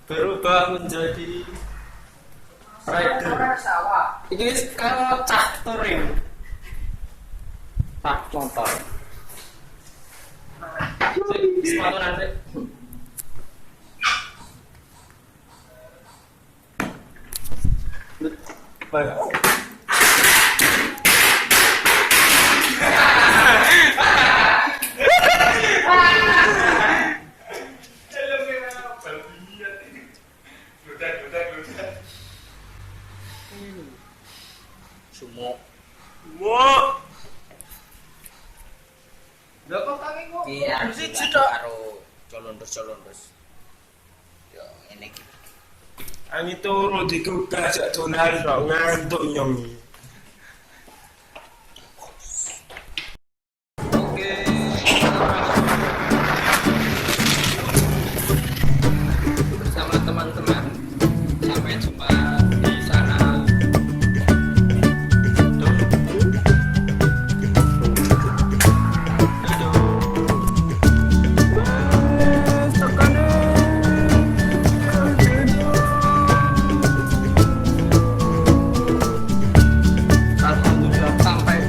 Berubah menjadi rider. Ini kalau cah touring, tak motor. Sepatu nanti. Baik. Sumo. Lha kok kami kok? Iya, Siji tok. karo colondos. Yo ngene iki. Ani turu digugah sak donan kok ngantuk nyong. Oke. Bersama teman-teman. Sampai jumpa di sana. Alhamdulillah sampai.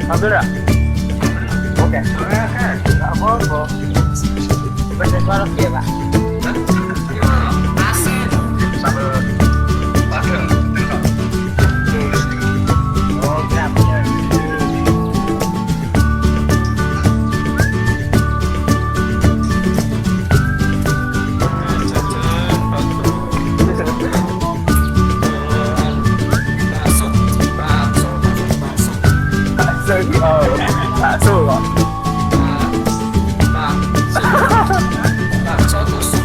Ambil dah. Oke. Enggak apa-apa. Bener banget ya, Pak. Asin. Sambal padang. Oh, bener. Bakso kok. Bakso tusuk.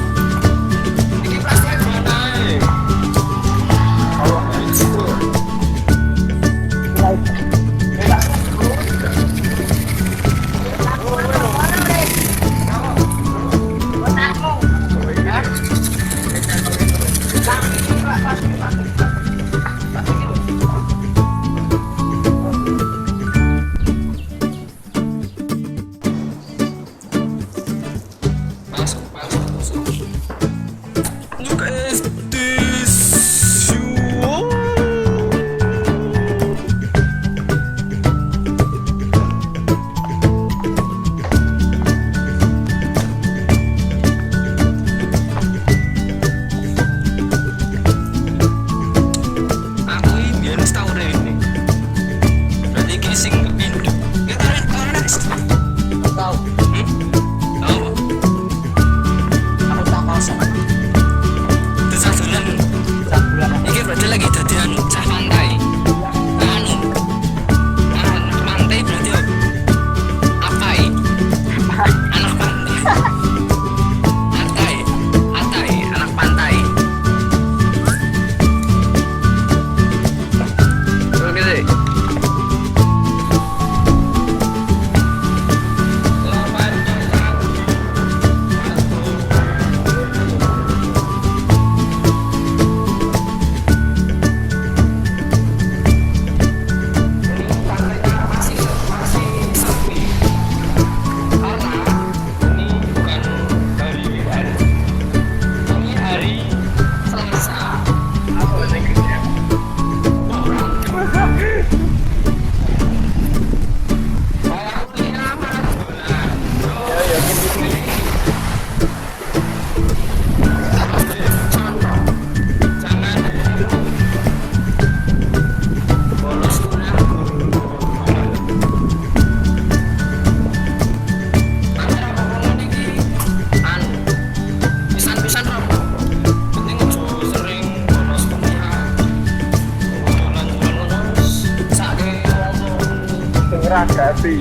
rapi.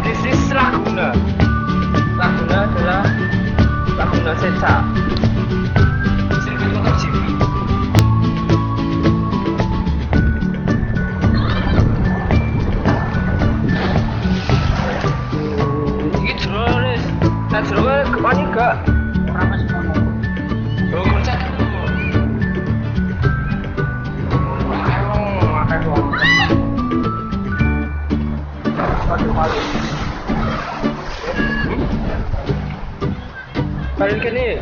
This is Laguna. Laguna adalah Laguna Seca. Sirkuit MotoGP. Iki jero wis. Nah jero kemana gak? Ora masih ngono. Oh, kocak. Balik ke nih.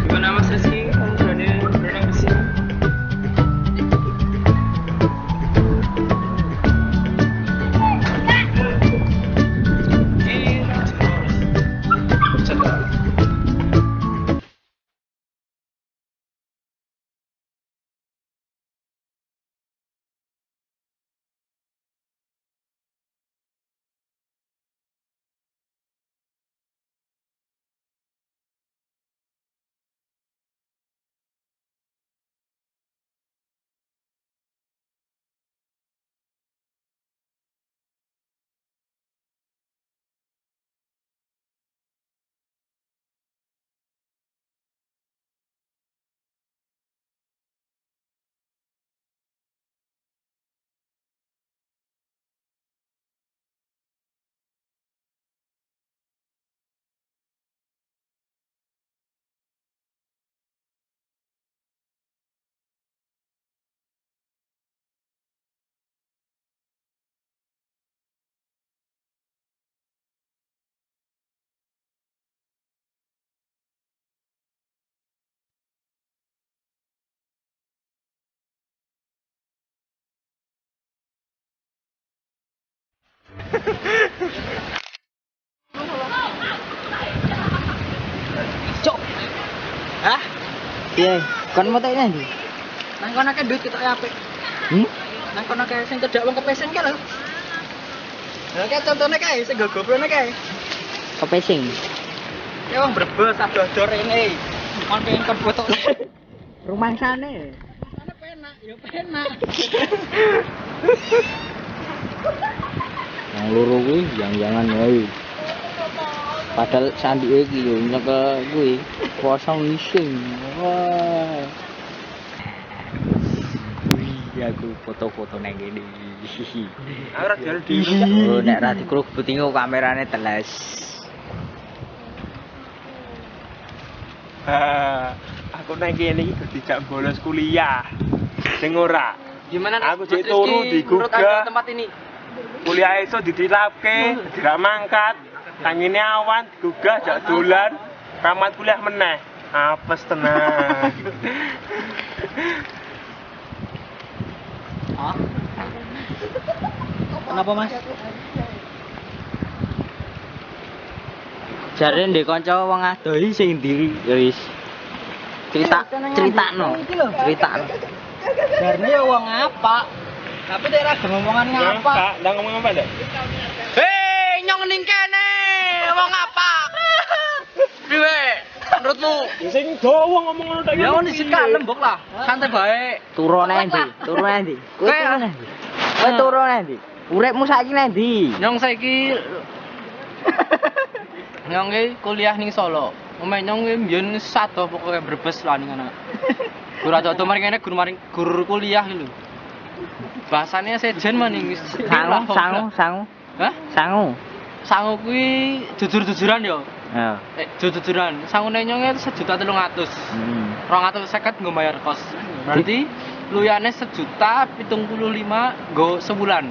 Gimana Mas Rizky? Kamu berani berenang di sini? Cok. Hah? Piye? Kon mau tak ndi? Nang kono akeh duit ketok apik. Nang kono akeh sing cedak wong kepesen kae lho. Lah kae contone kae sing gogobrone kae. Kepesing. Ya wong Brebes ado-ado rene. Kon pengen kon foto. Rumah sana. Sana penak, ya penak. Yang loro kuwi jangan wae. Padahal sandike iki yo nyekel kuwi kosong ising. Wah. Wih, aku foto-foto nang kene. Aku ora jalan di Oh, nek ra dikrubut iki kamerane teles. Aku nang kene iki dijak bolos kuliah. Sing ora. Gimana Aku jek turu digugah. tempat ini? Kuliah esuk ditilapke, tidak mangkat. Tangine awan digugah jak dolan. Ramat kuliah meneh. Apes tenan. Ah. Kenapa, Mas? Jare ndek kanca wong adoh iki sing ndi, wis. Critakno. Jarne ya wong apa? Tapi dia ra ngomongan ngapa? Ndak ngomong apa ndak? Hei, nyong ning kene. Wong apa? Priwe? Menurutmu? Sing dawa ngomong ngono tak. Ya ngono sik lembok lah. Santai bae. Turu nang ndi? Turu nang ndi? Kowe turu nang ndi? Uripmu saiki nang ndi? Nyong saiki nyong iki kuliah ning Solo. Omahe nyong iki mbiyen sado pokoke Brebes lah ning ana. Guru aja mari kene guru kuliah iki lho. Bahasane sejen maning Sangu. Hah? Sangu. Sangu kuwi jujur-jujuran yo. Ya. Jujur-jujuran. Sangune nyong 1.300.000. 250 nggo bayar kos. Berarti luyane 1.075.000 nggo sebulan.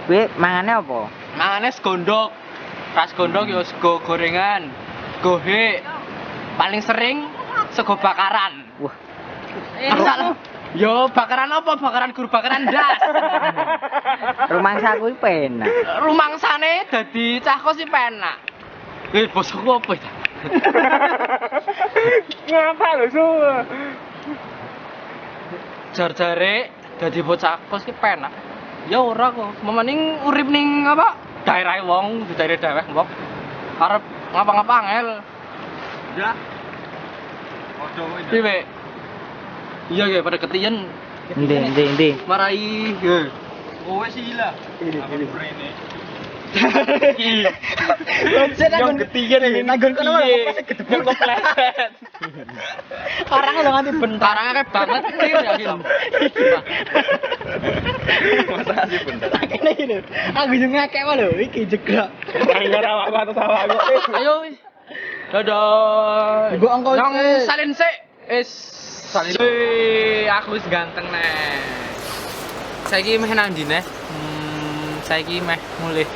Kowe mangane apa? Mangane segondok. Ras gondok yo sego gorengan, gohe. Paling sering sego bakaran. Wah. Asal Yo bakaran apa? Bakaran guru bakaran das. Rumangsa kuwi penak. Rumangsane dadi cah kos sih penak. Bosku apa itu? Ngapa lho su? Jar-jare dadi bocah kos ki penak. Ya ora kok. Mending urip ning apa? Daerah wong, di daerah dewek wong. Arep ngapa-ngapa angel. Ya. Ojo iki. Piye? Iya ge pada ketiyen Endi. marai ge. Kowe sih lah. Ini. Yang ketiga nih, nagon kono malah pas gedebok kepleset. orang lo nganti bentar. Karangnya kayak banget tir ya gitu. Masa sih bener. Akhirnya gini, aku juga ngakek mah lho, iki jeglak. Anggar awak atas awak aku. Ayo wis. Dadah. Gua engkau Yang sih. salin sik. Salin. Aku wis ganteng nih. Saiki meh nang ndi neh? Saiki meh mulih.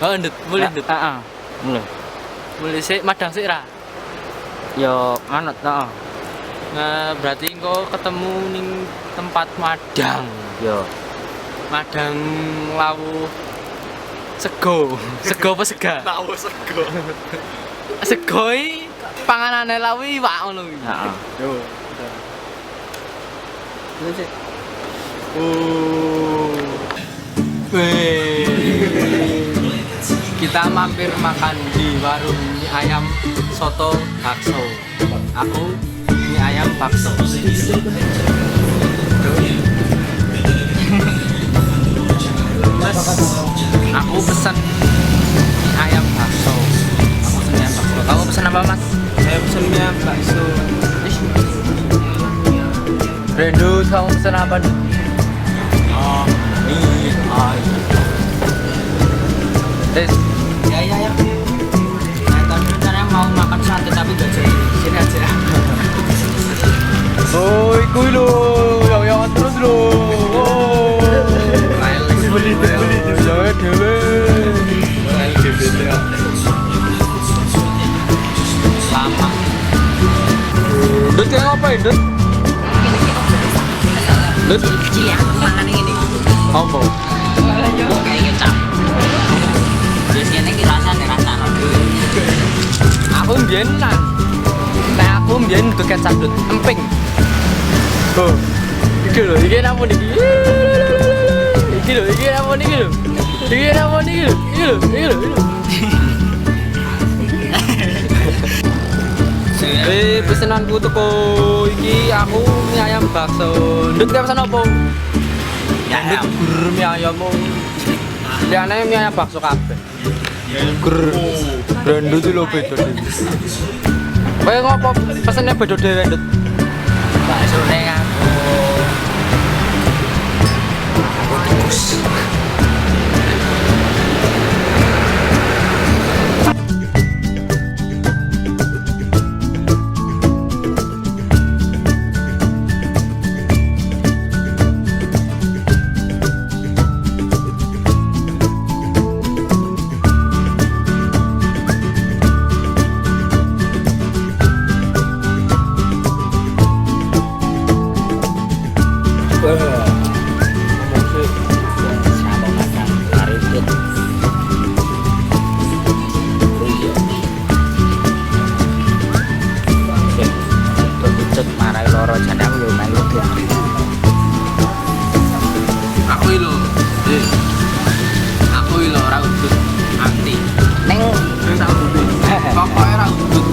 Oh, ndut, mulih ndut. Heeh. Mulih. Mulih sik madang sik ra. Yo manut, heeh. Nah, berarti engko ketemu ning tempat madang. Yo. Madang lawu sego. Sego apa sega? Tahu sego. Sego iki panganane lawu iwak ngono iki. Heeh. Yo. Kita mampir makan di warung mie ayam soto bakso. Aku mie ayam bakso. Aku pesen mie ayam bakso. Aku pesen mie ayam bakso. Kamu pesen apa, Mas? Saya pesen mie ayam bakso. Brendo, kamu pesen apa nih? Oh, mie ayam. Ya. Nah, tapi rencananya mau makan sate tapi gak jadi. Sini aja. Oh, kuwi lho, yang terus lho. Oh. Beli. Ya dhewe. Lama. Dut kayak apa ya, Dut? Dut? Iya, makan ini. Apa? Kayak kecap. Biasanya ki rasane rasane. Aku mbiyen nang. Nek aku mbiyen ke kecap Dut, emping. Oh. Iki lho, iki napa niki? Iki lho, iki napa niki lho? Iki napa niki lho? Iki lho. Pesenanku teko iki aku mie ayam bakso. Ndut gak pesen apa? Ya, Ndut gur mie ayam. Liyane mie ayam bakso kabeh. Gur. Brando iki lho beda iki. Kowe ngopo pesene beda dhewe, Ndut? bakso ning aku. Aku lho ora udut anti. Neng Pokoke ora udut.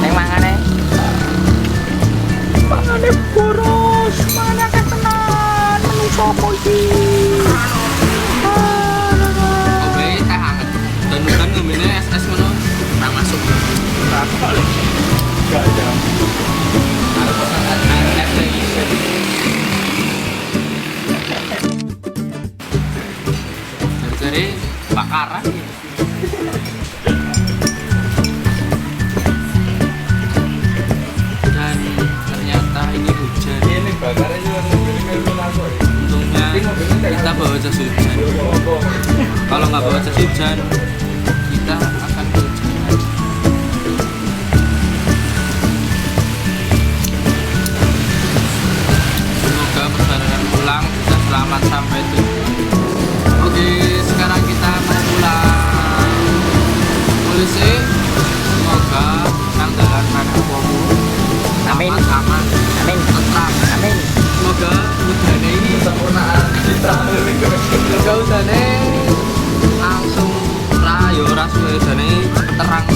neng mangane. Mangane boros, mangane akeh tenan. Menu sopo iki? Kowe teh anget. Dan ngomene es ngono ora masuk. Gak ada. Aku pesan es lagi. Dari bakaran. Dan ternyata ini hujan. Ini bakarnya juga Untungnya kita bawa jas hujan. Kalau nggak bawa jas hujan, kita akan kehujanan. Gak usah nih langsung rayo ras cepet terang